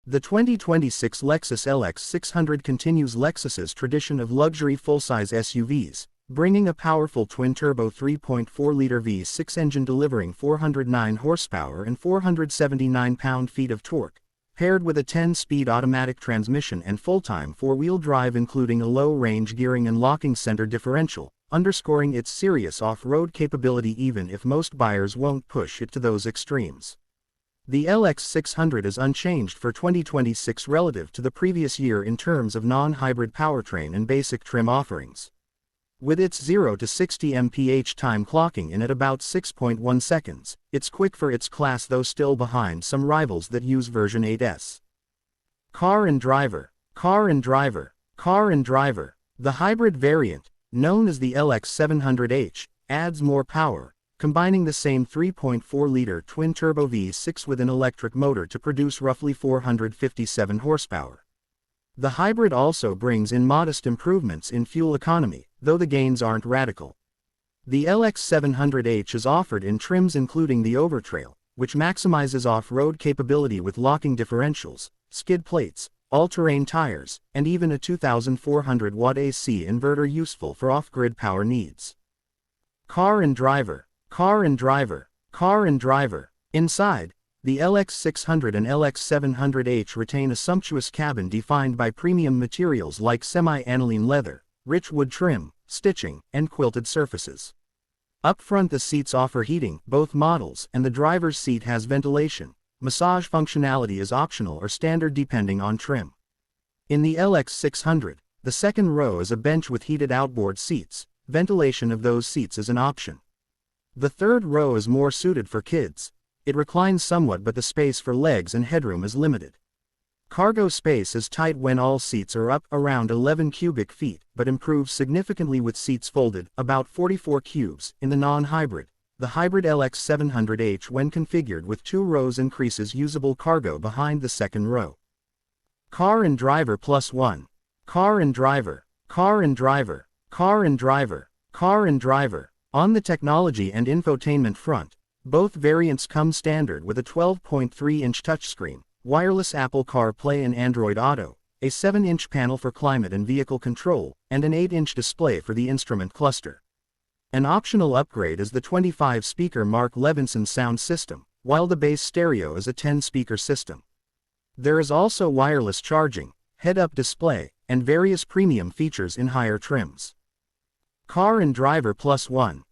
The 2026 Lexus LX600 continues Lexus's tradition of luxury full-size SUVs, bringing a powerful twin-turbo 3.4-liter V6 engine delivering 409 horsepower and 479 pound-feet of torque, paired with a 10-speed automatic transmission and full-time four-wheel drive including a low-range gearing and locking center differential, underscoring its serious off-road capability even if most buyers won't push it to those extremes. The LX600 is unchanged for 2026 relative to the previous year in terms of non-hybrid powertrain and basic trim offerings. With its 0 to 60 mph time clocking in at about 6.1 seconds, it's quick for its class though still behind some rivals that use version 8S. Car and driver. The hybrid variant, known as the LX700H, adds more power, combining the same 3.4-liter twin-turbo V6 with an electric motor to produce roughly 457 horsepower. The hybrid also brings in modest improvements in fuel economy, though the gains aren't radical. The LX700H is offered in trims including the Overtrail, which maximizes off-road capability with locking differentials, skid plates, all-terrain tires, and even a 2,400-watt AC inverter useful for off-grid power needs. Car and driver. Inside, the LX600 and LX700H retain a sumptuous cabin defined by premium materials like semi-aniline leather, rich wood trim, stitching, and quilted surfaces. Up front the seats offer heating, both models, and the driver's seat has ventilation. Massage functionality is optional or standard depending on trim. In the LX600, the second row is a bench with heated outboard seats. Ventilation of those seats is an option. The third row is more suited for kids. It reclines somewhat but the space for legs and headroom is limited. Cargo space is tight when all seats are up, around 11 cubic feet, but improves significantly with seats folded, about 44 cubes, in the non-hybrid. The hybrid LX700H when configured with two rows increases usable cargo behind the second row. Car and driver plus one. On the technology and infotainment front, both variants come standard with a 12.3-inch touchscreen, wireless Apple CarPlay and Android Auto, a 7-inch panel for climate and vehicle control, and an 8-inch display for the instrument cluster. An optional upgrade is the 25-speaker Mark Levinson sound system, while the base stereo is a 10-speaker system. There is also wireless charging, head-up display, and various premium features in higher trims. Car and driver plus one.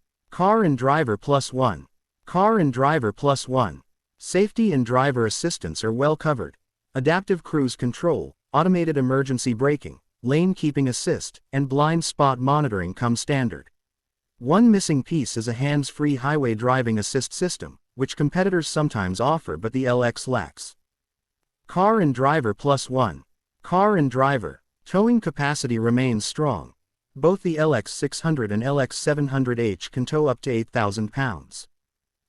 Safety and driver assistance are well covered. Adaptive cruise control, automated emergency braking, lane keeping assist, and blind spot monitoring come standard. One missing piece is a hands-free highway driving assist system, which competitors sometimes offer but the LX lacks. Car and driver plus one. Towing capacity remains strong. Both the LX600 and LX700H can tow up to 8,000 pounds.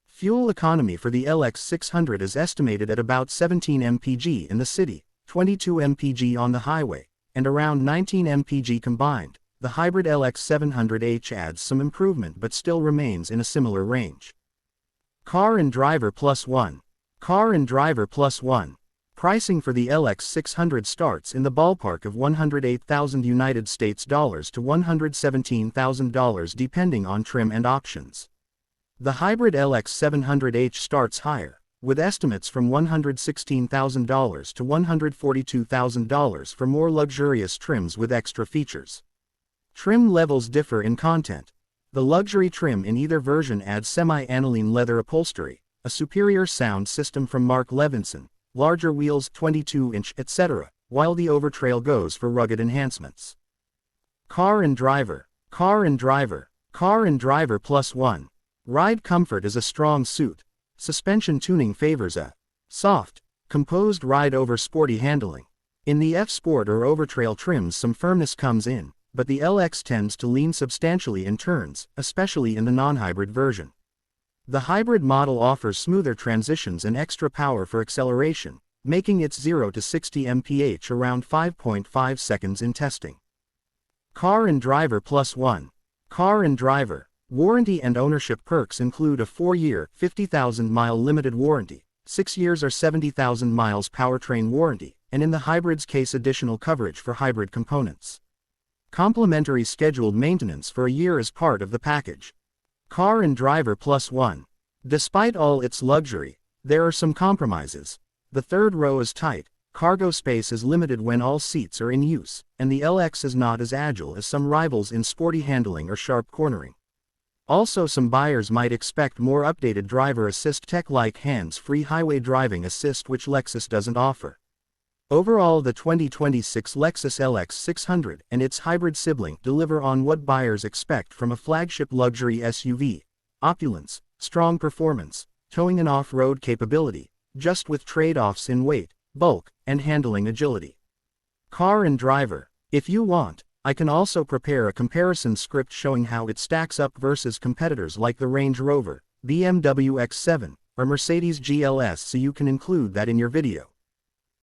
Fuel economy for the LX600 is estimated at about 17 mpg in the city, 22 mpg on the highway, and around 19 mpg combined. The hybrid LX700H adds some improvement but still remains in a similar range. Car and driver plus one. Pricing for the LX600 starts in the ballpark of $108,000 United States dollars to $117,000 depending on trim and options. The hybrid LX700H starts higher, with estimates from $116,000 to $142,000 for more luxurious trims with extra features. Trim levels differ in content. The luxury trim in either version adds semi-aniline leather upholstery, a superior sound system from Mark Levinson, larger wheels 22-inch, etc., while the Overtrail goes for rugged enhancements. Car and driver plus one. Ride comfort is a strong suit. Suspension tuning favors a soft, composed ride over sporty handling. In the F-Sport or Overtrail trims some firmness comes in, but the LX tends to lean substantially in turns, especially in the non-hybrid version. The hybrid model offers smoother transitions and extra power for acceleration, making its 0 to 60 mph around 5.5 seconds in testing. Car and driver plus one. Warranty and ownership perks include a 4-year, 50,000-mile limited warranty, 6 years or 70,000 miles powertrain warranty, and in the hybrid's case additional coverage for hybrid components. Complimentary scheduled maintenance for a year is part of the package. Car and driver plus one. Despite all its luxury, there are some compromises. The third row is tight, cargo space is limited when all seats are in use, and the LX is not as agile as some rivals in sporty handling or sharp cornering. Also, some buyers might expect more updated driver assist tech like hands-free highway driving assist, which Lexus doesn't offer. Overall, the 2026 Lexus LX600 and its hybrid sibling deliver on what buyers expect from a flagship luxury SUV: opulence, strong performance, towing and off-road capability, just with trade-offs in weight, bulk, and handling agility. Car and driver. If you want, I can also prepare a comparison script showing how it stacks up versus competitors like the Range Rover, BMW X7, or Mercedes GLS, so you can include that in your video.